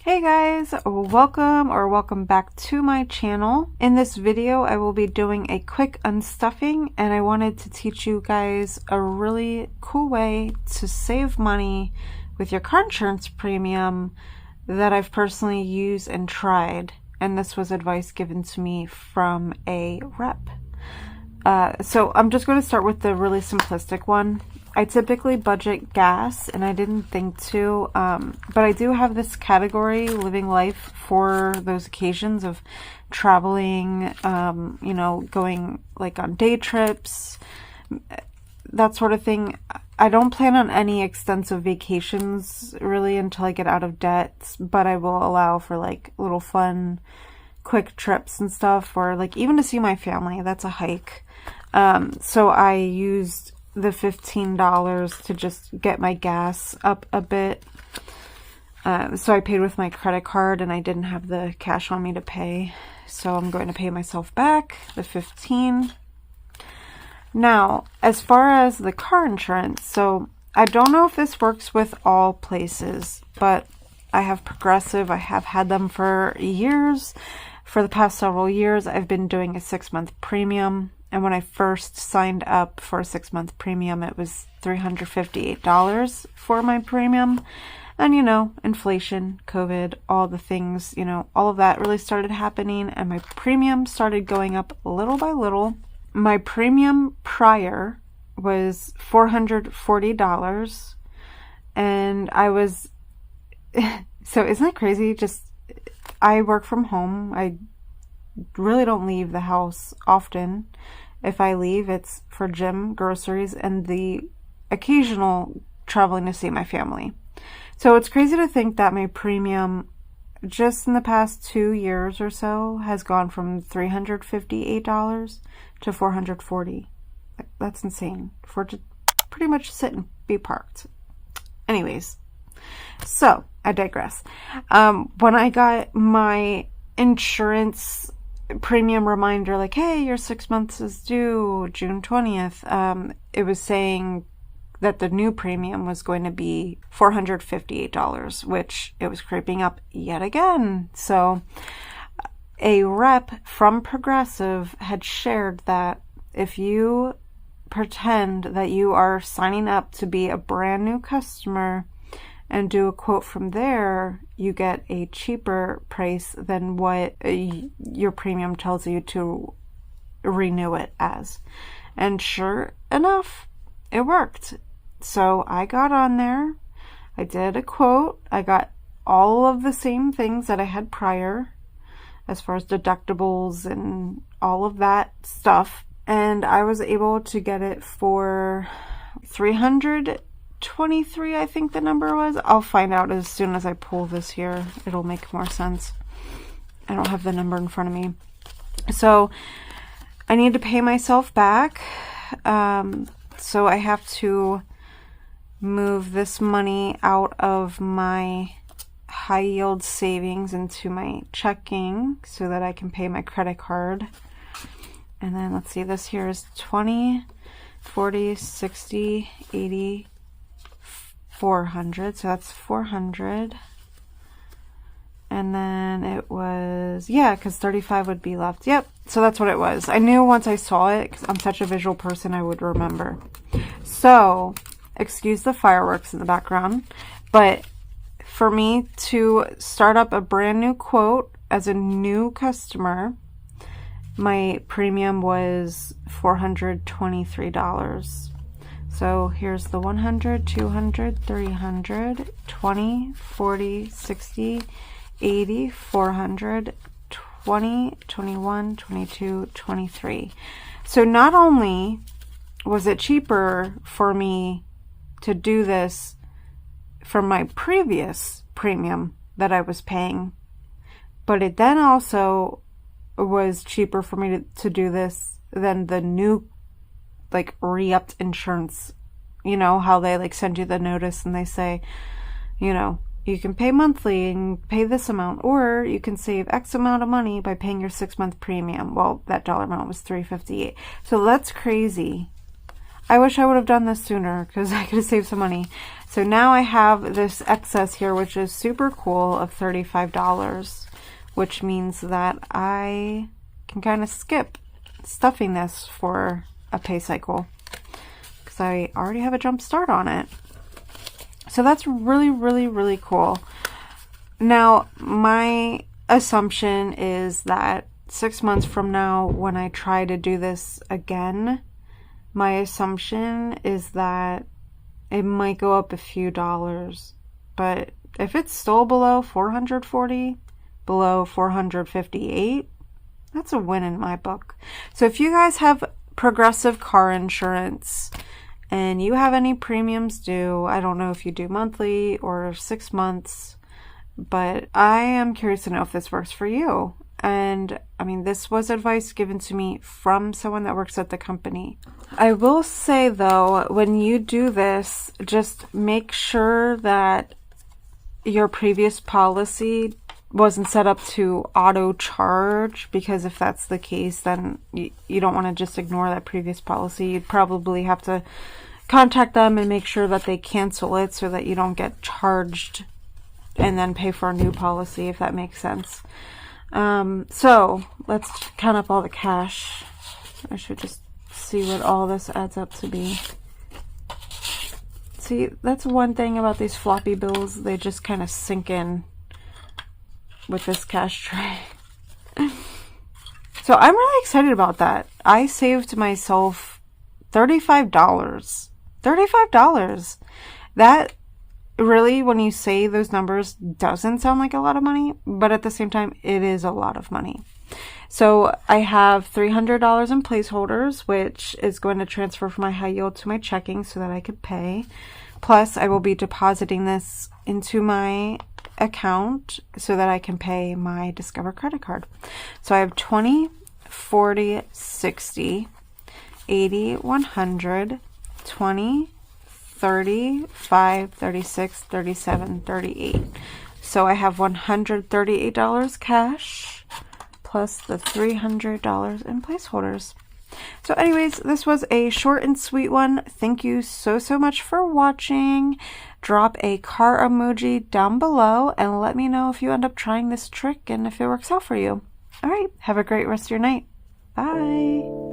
Hey guys, welcome back to my channel. In this video, I will be doing a quick unstuffing, and I wanted to teach you guys a really cool way to save money with your car insurance premium that I've personally used and tried. And this was advice given to me from a rep. So I'm just going to start with the really simplistic one. I typically budget gas, and I didn't think to, but I do have this category, living life, for those occasions of traveling, you know, going like on day trips, that sort of thing. I don't plan on any extensive vacations really until I get out of debt, but I will allow for like little fun, quick trips and stuff, or like even to see my family. That's a hike. So I used the $15 to just get my gas up a bit. So I paid with my credit card, and I didn't have the cash on me to pay. So I'm going to pay myself back the $15. Now, as far as the car insurance, so I don't know if this works with all places, but I have Progressive. I have had them for years. For the past several years, I've been doing a 6-month premium. And when I first signed up for a 6-month premium, it was $358 for my premium. And, you know, inflation, COVID, all the things, you know, all of that really started happening. And my premium started going up little by little. My premium prior was $440. And I was, so isn't that crazy? Just, I work from home. I really don't leave the house often. If I leave, it's for gym, groceries, and the occasional traveling to see my family. So it's crazy to think that my premium just in the past 2 years or so has gone from $358 to $440. That's insane for to pretty much sit and be parked. Anyways, so I digress. When I got my insurance premium reminder, like, hey, your 6 months is due June 20th, it was saying that the new premium was going to be $458, which it was creeping up yet again. So a rep from Progressive had shared that if you pretend that you are signing up to be a brand new customer and do a quote from there, you get a cheaper price than what your premium tells you to renew it as. And sure enough, it worked. So I got on there, I did a quote, I got all of the same things that I had prior, as far as deductibles and all of that stuff, and I was able to get it for $323, I think the number was. I'll find out as soon as I pull this here. It'll make more sense. I don't have the number in front of me. So I need to pay myself back. So I have to move this money out of my high yield savings into my checking so that I can pay my credit card. And then let's see, this here is 20, 40, 60, 80, 400, so that's 400. And then it was, yeah, because 35 would be left. Yep, so that's what it was. I knew once I saw it, because I'm such a visual person, I would remember. So, excuse the fireworks in the background, but for me to start up a brand new quote as a new customer, my premium was $423. So here's the 100, 200, 300, 20, 40, 60, 80, 400, 20, 21, 22, 23. So not only was it cheaper for me to do this from my previous premium that I was paying, but it then also was cheaper for me to do this than the new like re-upped insurance. You know how they like send you the notice and they say, you know, you can pay monthly and pay this amount, or you can save X amount of money by paying your 6-month premium. Well, that dollar amount was $358. So that's crazy. I wish I would have done this sooner because I could have saved some money. So now I have this excess here, which is super cool, of $35, which means that I can kind of skip stuffing this for a pay cycle because I already have a jump start on it. So that's really, really, really cool. Now, my assumption is that 6 months from now, when I try to do this again, my assumption is that it might go up a few dollars. But if it's still below 440, below 458, that's a win in my book. So if you guys have Progressive car insurance and you have any premiums due, I don't know if you do monthly or 6 months, but I am curious to know if this works for you. And I mean, this was advice given to me from someone that works at the company. I will say though, when you do this, just make sure that your previous policy wasn't set up to auto charge, because if that's the case, then you don't want to just ignore that previous policy. You'd probably have to contact them and make sure that they cancel it so that you don't get charged and then pay for a new policy, if that makes sense. So let's count up all the cash. I should just see what all this adds up to be. See, that's one thing about these floppy bills. They just kind of sink in with this cash tray. So I'm really excited about that. I saved myself $35. $35. That really, when you say those numbers, doesn't sound like a lot of money, but at the same time, it is a lot of money. So I have $300 in placeholders, which is going to transfer from my high yield to my checking so that I could pay. Plus, I will be depositing this into my account so that I can pay my Discover credit card. So I have 20, 40, 60, 80, 100, 20, 30, 5, 36, 37, 38. So I have $138 cash plus the $300 in placeholders. So anyways, this was a short and sweet one. Thank you so much for watching. Drop a car emoji down below and let me know if you end up trying this trick and if it works out for you. All right, have a great rest of your night. Bye.